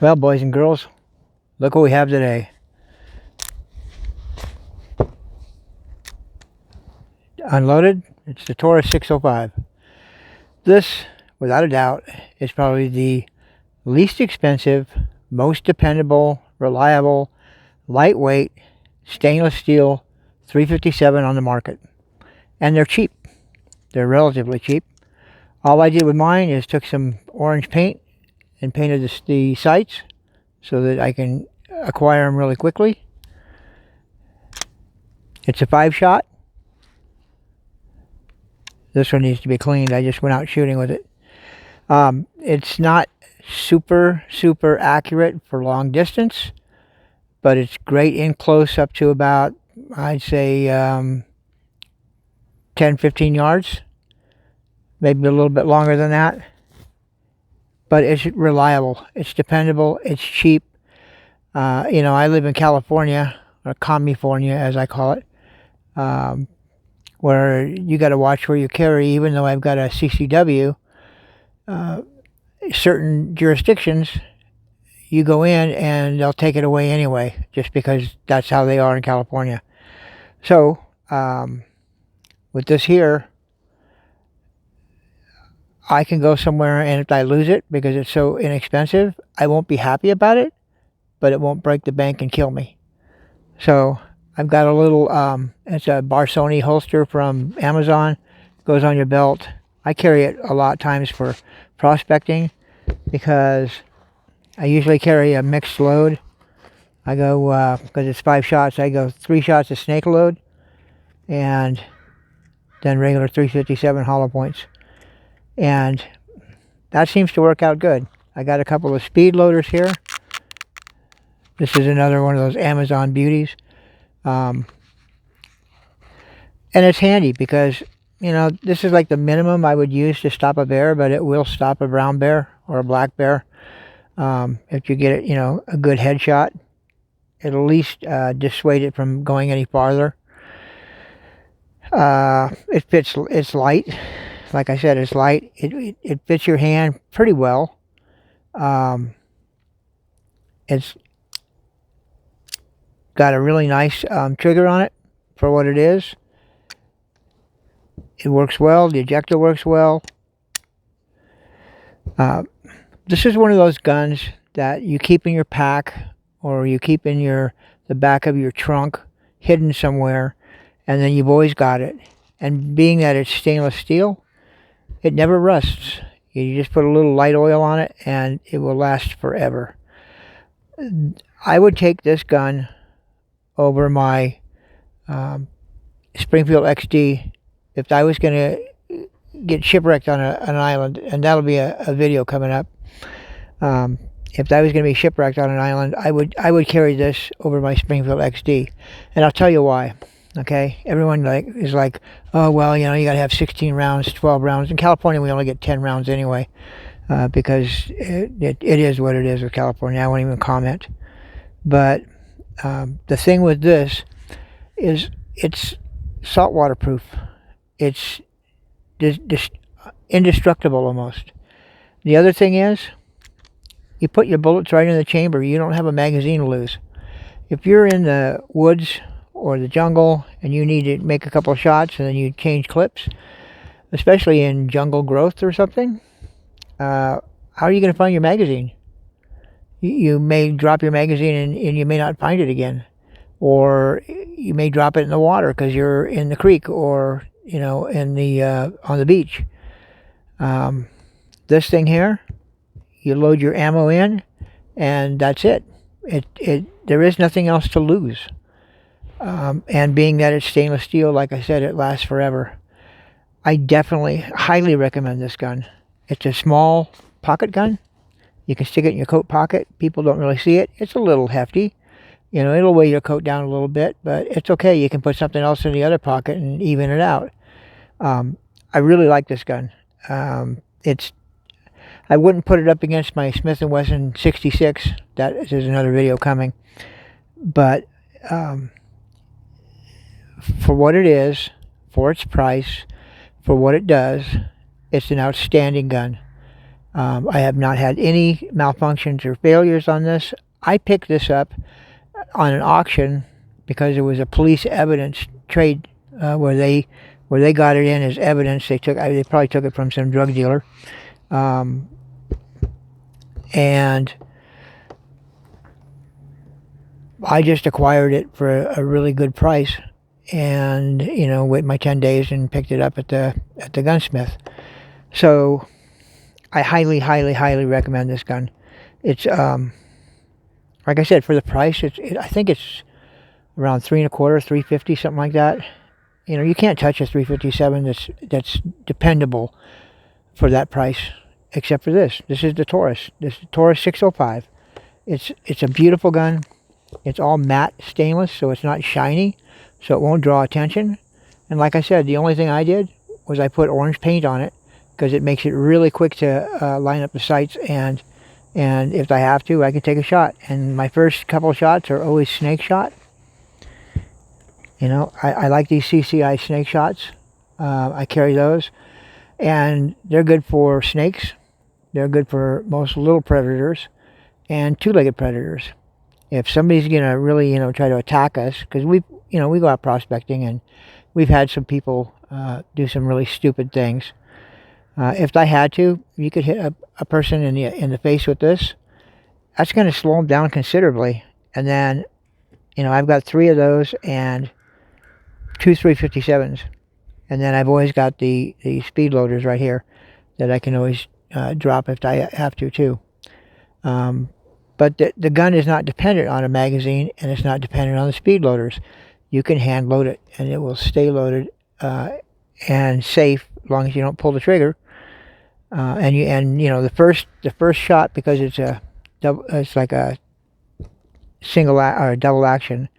Well, boys and girls, look what we have today. Unloaded, it's the Taurus 605. This, without a doubt, is probably the least expensive, most dependable, reliable, lightweight, stainless steel 357 on the market. And they're cheap. They're relatively cheap. All I did with mine is took some orange paint and painted the sights so that I can acquire them really quickly. It's a 5-shot. This one needs to be cleaned. I just went out shooting with it. It's not super accurate for long distance, but it's great in close up to about, I'd say, 10-15 yards. Maybe a little bit longer than that. But it's reliable. It's dependable. It's cheap. I live in California, or California as I call it, where you got to watch where you carry. Even though I've got a CCW, certain jurisdictions, you go in and they'll take it away anyway, just because that's how they are in California. So, with this here, I can go somewhere, and if I lose it because it's so inexpensive, I won't be happy about it, but it won't break the bank and kill me. So I've got a little, it's a Barsoni holster from Amazon. It goes on your belt. I carry it a lot of times for prospecting because I usually carry a mixed load. I go, because it's 5 shots, I go 3 shots of snake load and then regular 357 hollow points. And that seems to work out good. I got a couple of speed loaders here. This is another one of those Amazon beauties. And it's handy because, this is like the minimum I would use to stop a bear, but it will stop a brown bear or a black bear. If you get it, a good headshot, it'll at least dissuade it from going any farther. It's light. Like I said, it's light. It fits your hand pretty well. It's got a really nice trigger on it for what it is. It works well. The ejector works well. This is one of those guns that you keep in your pack or you keep in the back of your trunk, hidden somewhere, and then you've always got it. And being that it's stainless steel, it never rusts. You just put a little light oil on it and it will last forever. I would take this gun over my Springfield XD if I was going to get shipwrecked on an island, and that'll be a video coming up. If I was going to be shipwrecked on an island, I would carry this over my Springfield XD, and I'll tell you why. Okay, everyone is like, oh well, you got to have 16 rounds, 12 rounds. In California, we only get 10 rounds anyway, because it is what it is with California. I won't even comment. But the thing with this is it's saltwater proof. It's indestructible almost. The other thing is, you put your bullets right in the chamber. You don't have a magazine to lose. If you're in the woods or the jungle and you need to make a couple of shots and then you change clips, especially in jungle growth or something, how are you going to find your magazine? You may drop your magazine and you may not find it again, or you may drop it in the water because you're in the creek or in the on the beach. This thing here, you load your ammo in, and that's it. There is nothing else to lose. And being that it's stainless steel, like I said, it lasts forever. I definitely, highly recommend this gun. It's a small pocket gun. You can stick it in your coat pocket. People don't really see it. It's a little hefty. It'll weigh your coat down a little bit, but it's okay. You can put something else in the other pocket and even it out. I really like this gun. I wouldn't put it up against my Smith & Wesson 66. That is another video coming. But for what it is, for its price, for what it does, it's an outstanding gun. I have not had any malfunctions or failures on this. I picked this up on an auction because it was a police evidence trade where they got it in as evidence. They probably took it from some drug dealer, and I just acquired it for a really good price, and wait my 10 days and picked it up at the gunsmith. So I highly, highly, highly recommend this gun. It's like I said, for the price, I think it's around $3.25, $3.50, something like that. You can't touch a 357 that's dependable for that price, except for this. This is the Taurus. This is Taurus 605. It's a beautiful gun. It's all matte stainless, so it's not shiny, so it won't draw attention. And like I said, the only thing I did was I put orange paint on it because it makes it really quick to line up the sights, and if I have to, I can take a shot. And my first couple of shots are always snake shot. I like these CCI snake shots. I carry those, and they're good for snakes. They're good for most little predators and two-legged predators. If somebody's gonna really, try to attack us, because we go out prospecting, and we've had some people do some really stupid things. If I had to, you could hit a person in the face with this. That's going to slow them down considerably. And then, I've got 3 of those and 2 357s. And then I've always got the speed loaders right here that I can always drop if I have to too. But the gun is not dependent on a magazine, and it's not dependent on the speed loaders. You can hand load it, and it will stay loaded and safe as long as you don't pull the trigger. The first shot, because it's like a single or a double action.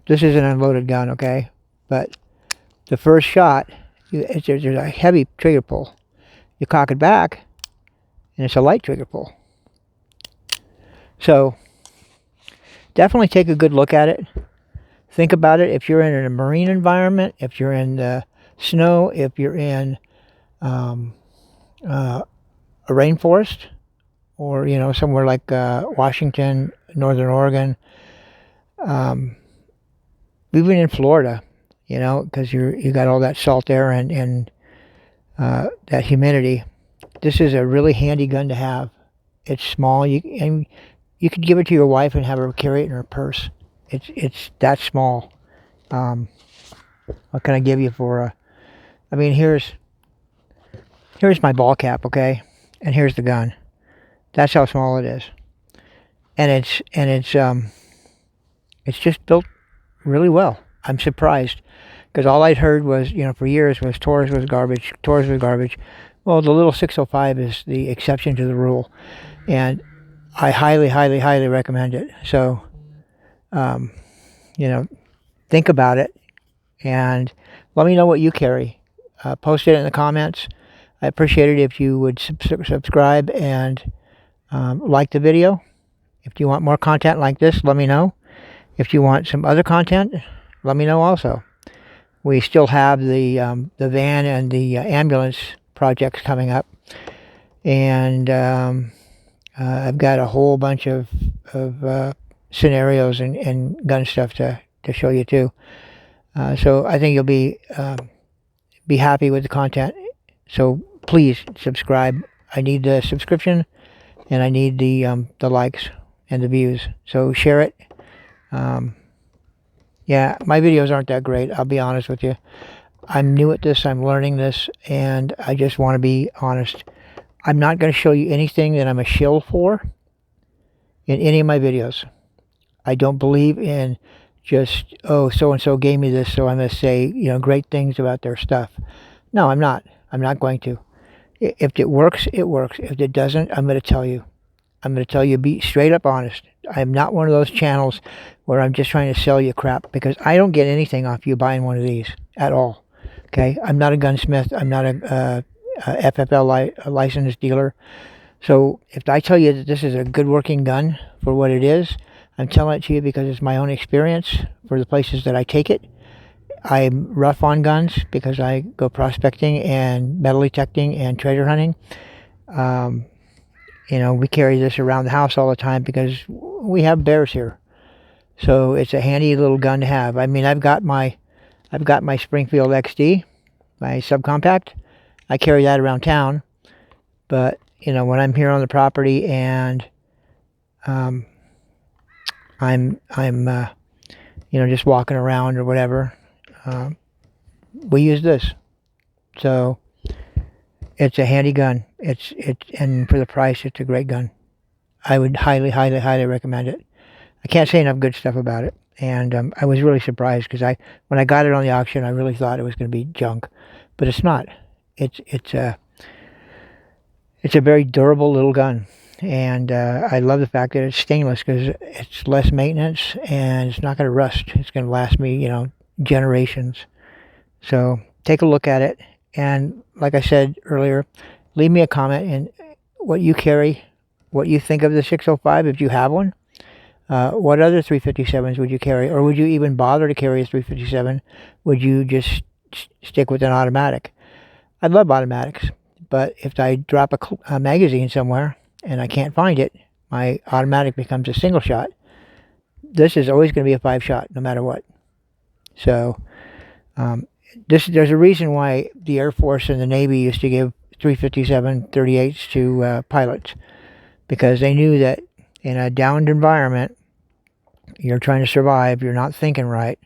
This is an unloaded gun, okay? But the first shot, there's a heavy trigger pull. You cock it back, and it's a light trigger pull. So definitely take a good look at it. Think about it. If you're in a marine environment, if you're in the snow, if you're in a rainforest, or somewhere like Washington, Northern Oregon, even in Florida, because you got all that salt air and that humidity. This is a really handy gun to have. It's small. You could give it to your wife and have her carry it in her purse. It's that small. What can I give you for here's my ball cap, okay? And here's the gun. That's how small it is. And it's just built really well. I'm surprised, because all I'd heard was, for years, was Taurus was garbage. Taurus was garbage. Well, the little 605 is the exception to the rule, and I highly, highly, highly recommend it. So, think about it, and let me know what you carry. Post it in the comments. I appreciate it if you would subscribe and like the video. If you want more content like this, let me know. If you want some other content, let me know also. We still have the van and the ambulance projects coming up, and I've got a whole bunch of scenarios and gun stuff to show you too. So I think you'll be happy with the content. So please subscribe. I need the subscription, and I need the likes and the views. So share it. Yeah, my videos aren't that great, I'll be honest with you. I'm new at this, I'm learning this, and I just want to be honest. I'm not going to show you anything that I'm a shill for in any of my videos. I don't believe in just, so-and-so gave me this, so I'm going to say, great things about their stuff. No, I'm not. I'm not going to. If it works, it works. If it doesn't, I'm going to tell you. I'm going to tell you, be straight up honest. I'm not one of those channels where I'm just trying to sell you crap, because I don't get anything off you buying one of these at all. Okay? I'm not a gunsmith. I'm not a FFL licensed dealer. So if I tell you that this is a good working gun for what it is, I'm telling it to you because it's my own experience for the places that I take it. I'm rough on guns because I go prospecting and metal detecting and treasure hunting. You know, we carry this around the house all the time because we have bears here. So it's a handy little gun to have. I mean, I've got my Springfield XD, my subcompact. I carry that around town. But, you know, when I'm here on the property and I'm you know, just walking around or whatever, we use this. So it's a handy gun. And for the price, it's a great gun. I would highly, highly, highly recommend it. I can't say enough good stuff about it. And I was really surprised because when I got it on the auction, I really thought it was going to be junk, but it's not. It's a very durable little gun, and I love the fact that it's stainless because it's less maintenance and it's not going to rust. It's going to last me, you know, generations. So take a look at it, and like I said earlier, leave me a comment in what you carry, what you think of the 605 if you have one. What other 357s would you carry, or would you even bother to carry a 357? Would you just stick with an automatic? I love automatics, but if I drop a magazine somewhere and I can't find it, my automatic becomes a single shot. This is always going to be a 5-shot, no matter what. So there's a reason why the Air Force and the Navy used to give 357 38s to pilots, because they knew that in a downed environment, you're trying to survive, you're not thinking right,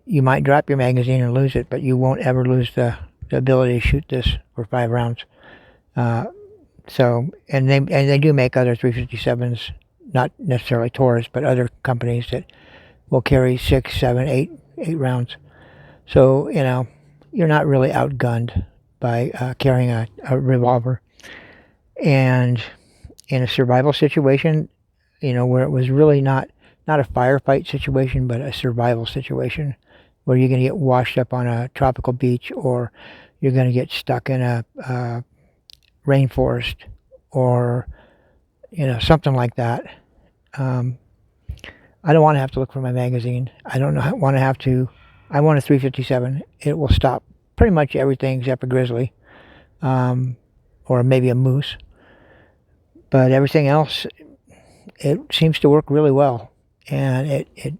you might drop your magazine and lose it, but you won't ever lose the ability to shoot this for 5 rounds. So, and they do make other 357s, not necessarily Taurus, but other companies that will carry 6, 7, 8 rounds. So, you know, you're not really outgunned by carrying a revolver. And in a survival situation, you know, where it was really not a firefight situation, but a survival situation, where you're going to get washed up on a tropical beach, or you're going to get stuck in a rainforest, or, you know, something like that. I don't want to have to look for my magazine. I don't want to have to. I want a 357. It will stop pretty much everything except a grizzly, or maybe a moose. But everything else, it seems to work really well, and it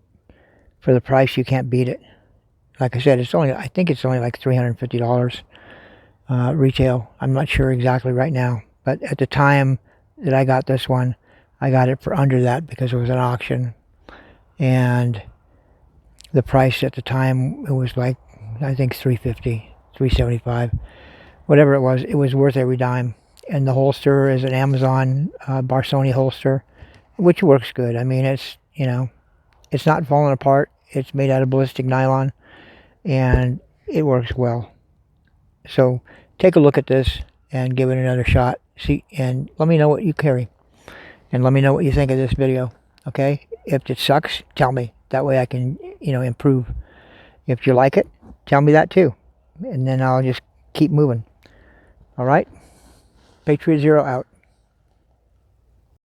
for the price, you can't beat it. Like I said, I think it's only like $350 retail. I'm not sure exactly right now, but at the time that I got this one, I got it for under that because it was an auction, and the price at the time, it was like, I think $350, $375, whatever it was worth every dime. And the holster is an Amazon Barsoni holster, which works good. I mean, it's, you know, it's not falling apart. It's made out of ballistic nylon, and it works well. So take a look at this and give it another shot. See, and let me know what you carry, and let me know what you think of this video. Okay? If it sucks, tell me. That way I can, you know, improve. If you like it, tell me that too, and then I'll just keep moving. All right? Patriot 0 out.